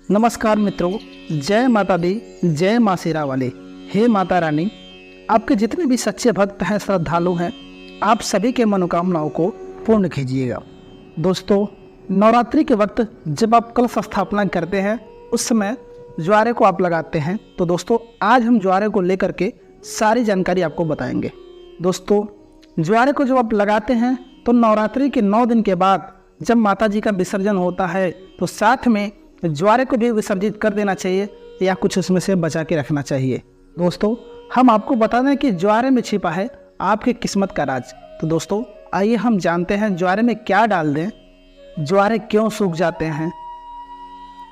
नमस्कार मित्रों, जय माता दी, जय माँ शेरा वाली। हे माता रानी, आपके जितने भी सच्चे भक्त हैं, श्रद्धालु हैं, आप सभी के मनोकामनाओं को पूर्ण कीजिएगा। दोस्तों, नवरात्रि के वक्त जब आप कलश स्थापना करते हैं उस समय ज्वारे को आप लगाते हैं। तो दोस्तों, आज हम ज्वारे को लेकर के सारी जानकारी आपको बताएंगे। दोस्तों, ज्वारे को जब आप लगाते हैं तो नवरात्रि के 9 दिन के बाद जब माता जी का विसर्जन होता है तो साथ में ज्वारे को भी विसर्जित कर देना चाहिए या कुछ उसमें से बचा के रखना चाहिए। दोस्तों, हम आपको बता दें कि ज्वारे में छिपा है आपकी किस्मत का राज। तो दोस्तों, आइए हम जानते हैं ज्वारे में क्या डाल दें, ज्वारे क्यों सूख जाते हैं।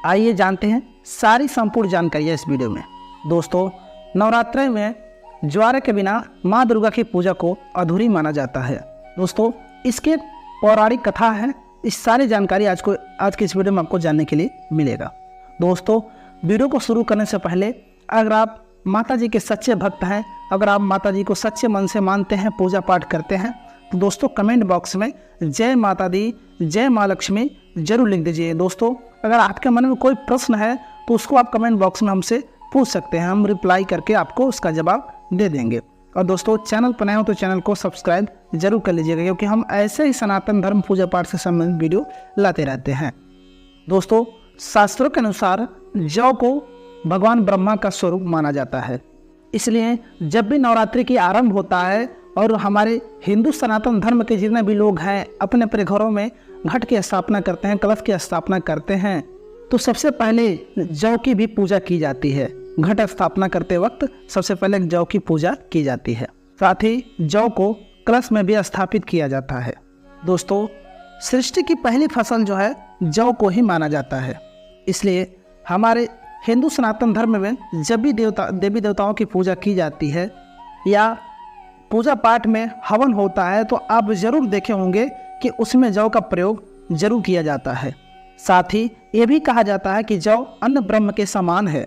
आइए जानते हैं सारी संपूर्ण जानकारी है इस वीडियो में। दोस्तों, नवरात्रि में ज्वारे के बिना माँ दुर्गा की पूजा को अधूरी माना जाता है। दोस्तों, इसके पौराणिक कथा है। इस सारी जानकारी आज की इस वीडियो में आपको जानने के लिए मिलेगा। दोस्तों, वीडियो को शुरू करने से पहले अगर आप माता जी के सच्चे भक्त हैं, अगर आप माता जी को सच्चे मन से मानते हैं, पूजा पाठ करते हैं, तो दोस्तों कमेंट बॉक्स में जय माता दी, जय माँ लक्ष्मी जरूर लिख दीजिए। दोस्तों, अगर आपके मन में कोई प्रश्न है तो उसको आप कमेंट बॉक्स में हमसे पूछ सकते हैं, हम रिप्लाई करके आपको उसका जवाब दे देंगे। और दोस्तों, चैनल पर नए हो तो चैनल को सब्सक्राइब जरूर कर लीजिएगा, क्योंकि हम ऐसे ही सनातन धर्म पूजा पाठ से संबंधित वीडियो लाते रहते हैं। दोस्तों, शास्त्रों के अनुसार जौ को भगवान ब्रह्मा का स्वरूप माना जाता है। इसलिए जब भी नवरात्रि की आरंभ होता है और हमारे हिंदू सनातन धर्म के जितने भी लोग हैं अपने अपने घरों में घट की स्थापना करते हैं, कलश की स्थापना करते हैं, तो सबसे पहले जौ की भी पूजा की जाती है। घट स्थापना करते वक्त सबसे पहले जौ की पूजा की जाती है। साथ ही जौ को कलश में भी स्थापित किया जाता है। दोस्तों, सृष्टि की पहली फसल जो है जौ को ही माना जाता है। इसलिए हमारे हिंदू सनातन धर्म में जब भी देवी देवताओं की पूजा की जाती है या पूजा पाठ में हवन होता है तो आप ज़रूर देखे होंगे कि उसमें जौ का प्रयोग जरूर किया जाता है। साथ ही ये भी कहा जाता है कि जौ अन्न ब्रह्म के समान है।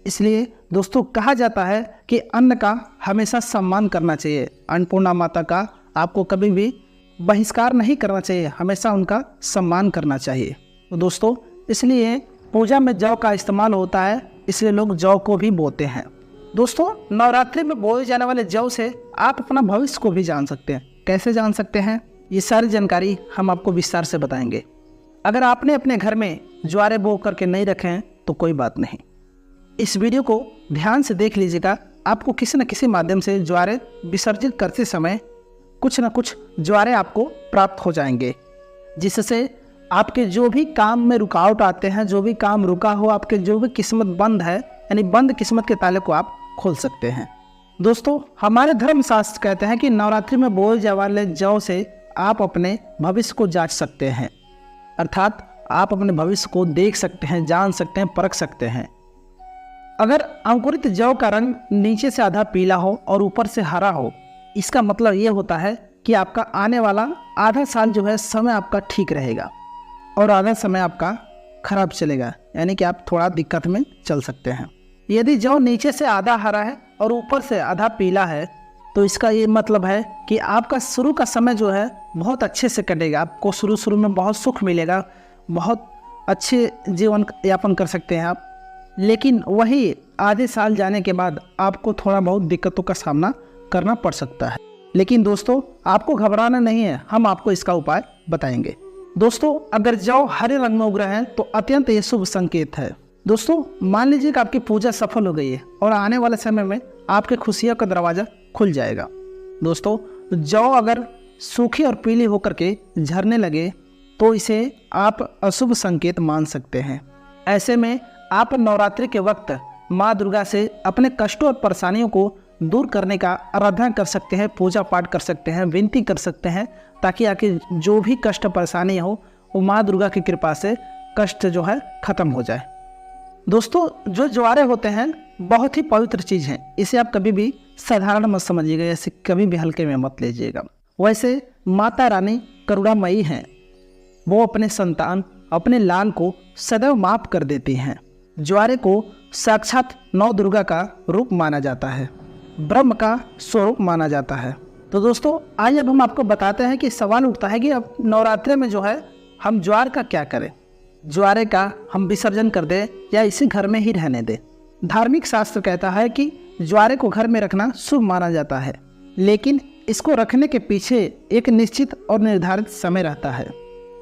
इसलिए दोस्तों, कहा जाता है कि अन्न का हमेशा सम्मान करना चाहिए। अन्नपूर्णा माता का आपको कभी भी बहिष्कार नहीं करना चाहिए, हमेशा उनका सम्मान करना चाहिए। तो दोस्तों, इसलिए पूजा में जौ का इस्तेमाल होता है, इसलिए लोग जौ को भी बोते हैं। दोस्तों, नवरात्रि में बोए जाने वाले जौ से आप अपना भविष्य को भी जान सकते हैं। कैसे जान सकते हैं, ये सारी जानकारी हम आपको विस्तार से बताएंगे। अगर आपने अपने घर में ज्वारे बो करके नहीं रखे हैं तो कोई बात नहीं, इस वीडियो को ध्यान से देख लीजिएगा। आपको किसी न किसी माध्यम से ज्वारे विसर्जित करते समय कुछ न कुछ ज्वारे आपको प्राप्त हो जाएंगे, जिससे आपके जो भी काम में रुकावट आते हैं, जो भी काम रुका हो, आपके जो भी किस्मत बंद है, यानी बंद किस्मत के ताले को आप खोल सकते हैं। दोस्तों, हमारे धर्मशास्त्र कहते हैं कि नवरात्रि में बोए जाने वाले जौ से आप अपने भविष्य को जांच सकते हैं, अर्थात आप अपने भविष्य को देख सकते हैं, जान सकते हैं, परख सकते हैं। अगर अंकुरित जौ का रंग नीचे से आधा पीला हो और ऊपर से हरा हो, इसका मतलब ये होता है कि आपका आने वाला आधा साल जो है समय आपका ठीक रहेगा और आधा समय आपका खराब चलेगा, यानी कि आप थोड़ा दिक्कत में चल सकते हैं। यदि जौ नीचे से आधा हरा है और ऊपर से आधा पीला है तो इसका ये मतलब है कि आपका शुरू का समय जो है बहुत अच्छे से कटेगा। आपको शुरू में बहुत सुख मिलेगा, बहुत अच्छे जीवन यापन कर सकते हैं आप। लेकिन वही आधे साल जाने के बाद आपको थोड़ा बहुत दिक्कतों का सामना करना पड़ सकता है। लेकिन दोस्तों, आपको घबराना नहीं है, हम आपको इसका उपाय बताएंगे। दोस्तों, अगर जौ हरे रंग में उग रहे हैं तो अत्यंत ये शुभ संकेत है। दोस्तों, मान लीजिए कि आपकी पूजा सफल हो गई है और आने वाले समय में आपके खुशियों का दरवाज़ा खुल जाएगा। दोस्तों, जौ अगर सूखी और पीली होकर के झरने लगे तो इसे आप अशुभ संकेत मान सकते हैं। ऐसे में आप नवरात्रि के वक्त माँ दुर्गा से अपने कष्टों और परेशानियों को दूर करने का आराधना कर सकते हैं, पूजा पाठ कर सकते हैं, विनती कर सकते हैं, ताकि आके जो भी कष्ट परेशानी हो वो माँ दुर्गा की कृपा से कष्ट जो है खत्म हो जाए। दोस्तों, जो ज्वारे होते हैं बहुत ही पवित्र चीज़ है, इसे आप कभी भी साधारण मत समझिएगा, ऐसे कभी भी हल्के में मत लीजिएगा। वैसे माता रानी करुणामयी हैं, वो अपने संतान, अपने लाल को सदैव माफ कर देती हैं। ज्वारे को साक्षात नौ दुर्गा का रूप माना जाता है, ब्रह्म का स्वरूप माना जाता है। तो दोस्तों, आज अब हम आपको बताते हैं कि सवाल उठता है कि अब नवरात्रि में जो है हम ज्वार का क्या करें। ज्वारे का हम विसर्जन कर दें या इसे घर में ही रहने दें। धार्मिक शास्त्र कहता है कि ज्वारे को घर में रखना शुभ माना जाता है, लेकिन इसको रखने के पीछे एक निश्चित और निर्धारित समय रहता है।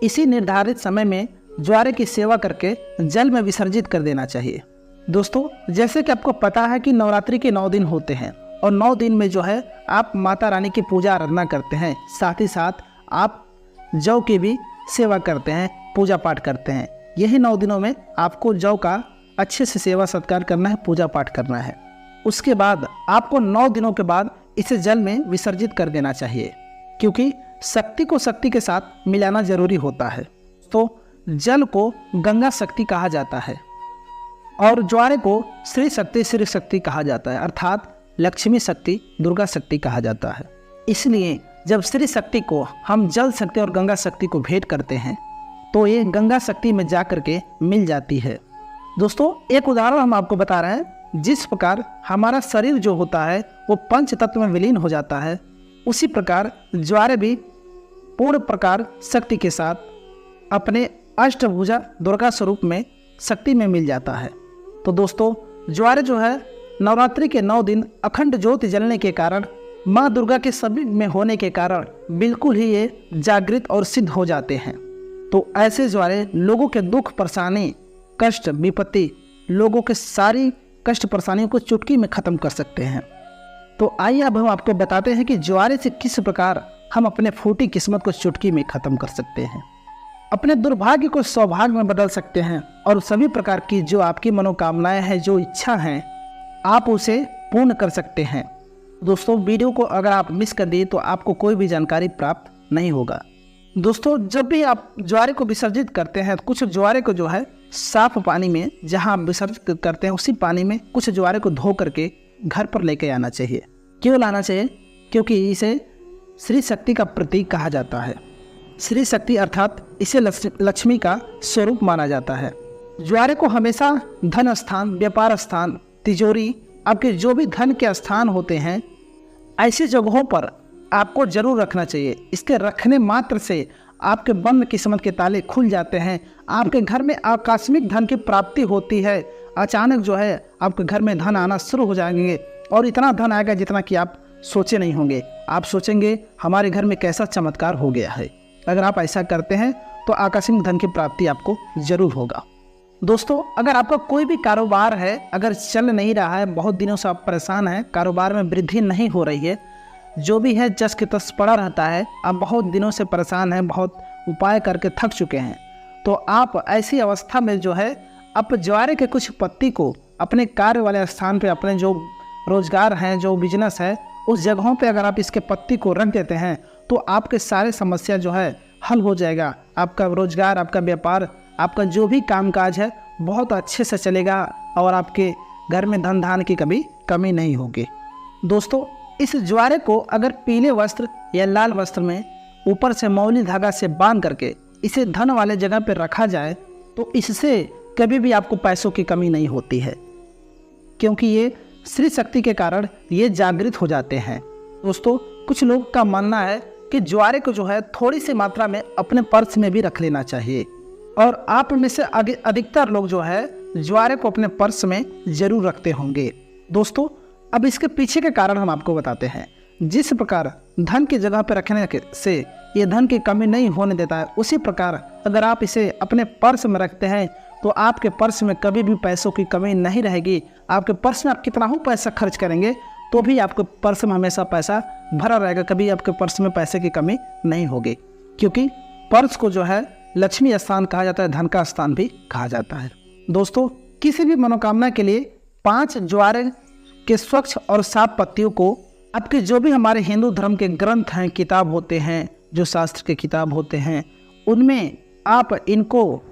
इसी निर्धारित समय में ज्वारे की सेवा करके जल में विसर्जित कर देना चाहिए। दोस्तों, जैसे कि आपको पता है कि नवरात्रि के 9 दिन होते हैं और 9 दिन में जो है आप माता रानी की पूजा आराधना करते हैं, साथ ही साथ आप जौ की भी सेवा करते हैं, पूजा पाठ करते हैं। यही 9 दिनों में आपको जौ का अच्छे से सेवा सत्कार करना है, पूजा पाठ करना है। उसके बाद आपको 9 दिनों के बाद इसे जल में विसर्जित कर देना चाहिए, क्योंकि शक्ति को शक्ति के साथ मिलाना जरूरी होता है। तो जल को गंगा शक्ति कहा जाता है और ज्वारे को श्री शक्ति कहा जाता है, अर्थात लक्ष्मी शक्ति, दुर्गा शक्ति कहा जाता है। इसलिए जब श्री शक्ति को हम जल शक्ति और गंगा शक्ति को भेंट करते हैं तो ये गंगा शक्ति में जा करके मिल जाती है। दोस्तों, एक उदाहरण हम आपको बता रहे हैं। जिस प्रकार हमारा शरीर जो होता है वो पंच तत्व में विलीन हो जाता है, उसी प्रकार ज्वारे भी पूर्ण प्रकार शक्ति के साथ अपने अष्टभुजा दुर्गा स्वरूप में शक्ति में मिल जाता है। तो दोस्तों, ज्वारे जो है नवरात्रि के 9 दिन अखंड ज्योति जलने के कारण, माँ दुर्गा के समीप में होने के कारण बिल्कुल ही ये जागृत और सिद्ध हो जाते हैं। तो ऐसे ज्वारे लोगों के दुख, परेशानी, कष्ट, विपत्ति, लोगों के सारी कष्ट परेशानियों को चुटकी में ख़त्म कर सकते हैं। तो आइए अब हम आपको बताते हैं कि ज्वारे से किस प्रकार हम अपने फूटी किस्मत को चुटकी में ख़त्म कर सकते हैं, अपने दुर्भाग्य को सौभाग्य में बदल सकते हैं और सभी प्रकार की जो आपकी मनोकामनाएं हैं, जो इच्छा हैं, आप उसे पूर्ण कर सकते हैं। दोस्तों, वीडियो को अगर आप मिस कर दिए तो आपको कोई भी जानकारी प्राप्त नहीं होगा। दोस्तों, जब भी आप ज्वारे को विसर्जित करते हैं, कुछ ज्वारे को जो है साफ पानी में, जहां आप विसर्जित करते हैं उसी पानी में कुछ ज्वारे को धो करके घर पर लेके आना चाहिए। क्यों लाना चाहिए? क्योंकि इसे श्री शक्ति का प्रतीक कहा जाता है। श्री शक्ति अर्थात इसे लक्ष्मी का स्वरूप माना जाता है। ज्वारे को हमेशा धन स्थान, व्यापार स्थान, तिजोरी, आपके जो भी धन के स्थान होते हैं, ऐसी जगहों पर आपको जरूर रखना चाहिए। इसके रखने मात्र से आपके बंद किस्मत के ताले खुल जाते हैं, आपके घर में आकस्मिक धन की प्राप्ति होती है। अचानक जो है आपके घर में धन आना शुरू हो जाएंगे और इतना धन आएगा जितना कि आप सोचे नहीं होंगे। आप सोचेंगे हमारे घर में कैसा चमत्कार हो गया है। अगर आप ऐसा करते हैं तो आकस्मिक धन की प्राप्ति आपको जरूर होगा। दोस्तों, अगर आपका कोई भी कारोबार है, अगर चल नहीं रहा है, बहुत दिनों से आप परेशान हैं, कारोबार में वृद्धि नहीं हो रही है, जो भी है जस के तस पड़ा रहता है, आप बहुत दिनों से परेशान हैं, बहुत उपाय करके थक चुके हैं, तो आप ऐसी अवस्था में जो है आप ज्वारे के कुछ पत्ती को अपने कार्य वाले स्थान पे, अपने जो रोजगार हैं, जो बिजनेस है, उस जगहों पे अगर आप इसके पत्ती को रख देते हैं तो आपके सारे समस्या जो है हल हो जाएगा। आपका रोजगार, आपका व्यापार, आपका जो भी कामकाज है बहुत अच्छे से चलेगा और आपके घर में धन धान की कभी कमी नहीं होगी। दोस्तों, इस ज्वारे को अगर पीले वस्त्र या लाल वस्त्र में ऊपर से मौली धागा से बांध करके इसे धन वाले जगह पर रखा जाए तो इससे कभी भी आपको पैसों की कमी नहीं होती है, क्योंकि ये श्री शक्ति के कारण ये जागृत हो जाते हैं। दोस्तों, कुछ लोग का मानना है कि ज्वारे को जो है थोड़ी सी मात्रा में अपने पर्स में भी रख लेना चाहिए और आप में से अधिकतर लोग जो है ज्वारे को अपने पर्स में जरूर रखते होंगे। दोस्तों, अब इसके पीछे के कारण हम आपको बताते हैं। जिस प्रकार धन की जगह पर रखने से ये धन की कमी नहीं होने देता है, उसी प्रकार अगर आप इसे अपने पर्स में रखते हैं तो आपके पर्स में कभी भी पैसों की कमी नहीं रहेगी। आपके पर्स में आप कितना हो पैसा खर्च करेंगे तो भी आपके पर्स में हमेशा पैसा भरा रहेगा, कभी आपके पर्स में पैसे की कमी नहीं होगी, क्योंकि पर्स को जो है लक्ष्मी स्थान कहा जाता है, धन का स्थान भी कहा जाता है। दोस्तों, किसी भी मनोकामना के लिए 5 ज्वारे के स्वच्छ और साफ पत्तियों को आपके जो भी हमारे हिंदू धर्म के ग्रंथ हैं, किताब होते हैं, जो शास्त्र के किताब होते हैं, उनमें आप इनको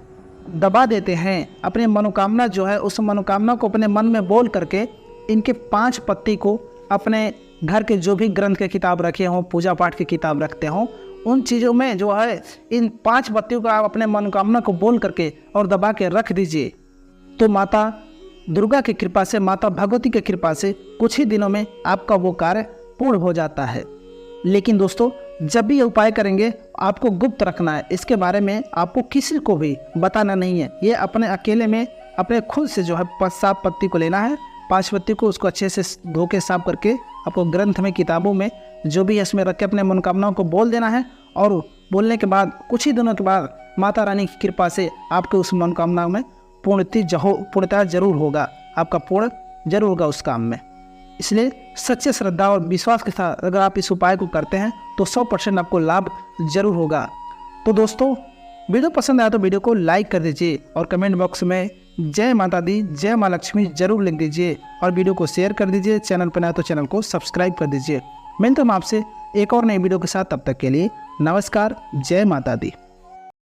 दबा देते हैं। अपनी मनोकामना जो है उस मनोकामना को अपने मन में बोल करके इनके 5 पत्ती को अपने घर के जो भी ग्रंथ के किताब रखे हों, पूजा पाठ की किताब रखते हों, उन चीज़ों में जो है इन 5 पत्तियों को आप अपने मनोकामना को बोल करके और दबा के रख दीजिए। तो माता दुर्गा की कृपा से, माता भगवती की कृपा से कुछ ही दिनों में आपका वो कार्य पूर्ण हो जाता है। लेकिन दोस्तों, जब भी ये उपाय करेंगे आपको गुप्त रखना है, इसके बारे में आपको किसी को भी बताना नहीं है। ये अपने अकेले में अपने खुद से जो है साफ पत्ती को लेना है, 5 पत्ती को उसको अच्छे से धो के साफ करके आपको ग्रंथ में, किताबों में जो भी है इसमें रख के अपने मनोकामनाओं को बोल देना है। और बोलने के बाद कुछ ही दिनों के बाद माता रानी की कृपा से आपके उस मनोकामना में पूर्णतः जरूर होगा, आपका पूर्ण जरूर होगा उस काम में। इसलिए सच्चे श्रद्धा और विश्वास के साथ अगर आप इस उपाय को करते हैं तो 100% आपको लाभ जरूर होगा। तो दोस्तों, वीडियो पसंद आया तो वीडियो को लाइक कर दीजिए और कमेंट बॉक्स में जय माता दी, जय माँ लक्ष्मी जरूर लिख दीजिए और वीडियो को शेयर कर दीजिए। चैनल पर नया तो चैनल को सब्सक्राइब कर दीजिए। मिलते हैं आपसे एक और नई वीडियो के साथ, तब तक के लिए नमस्कार, जय माता दी।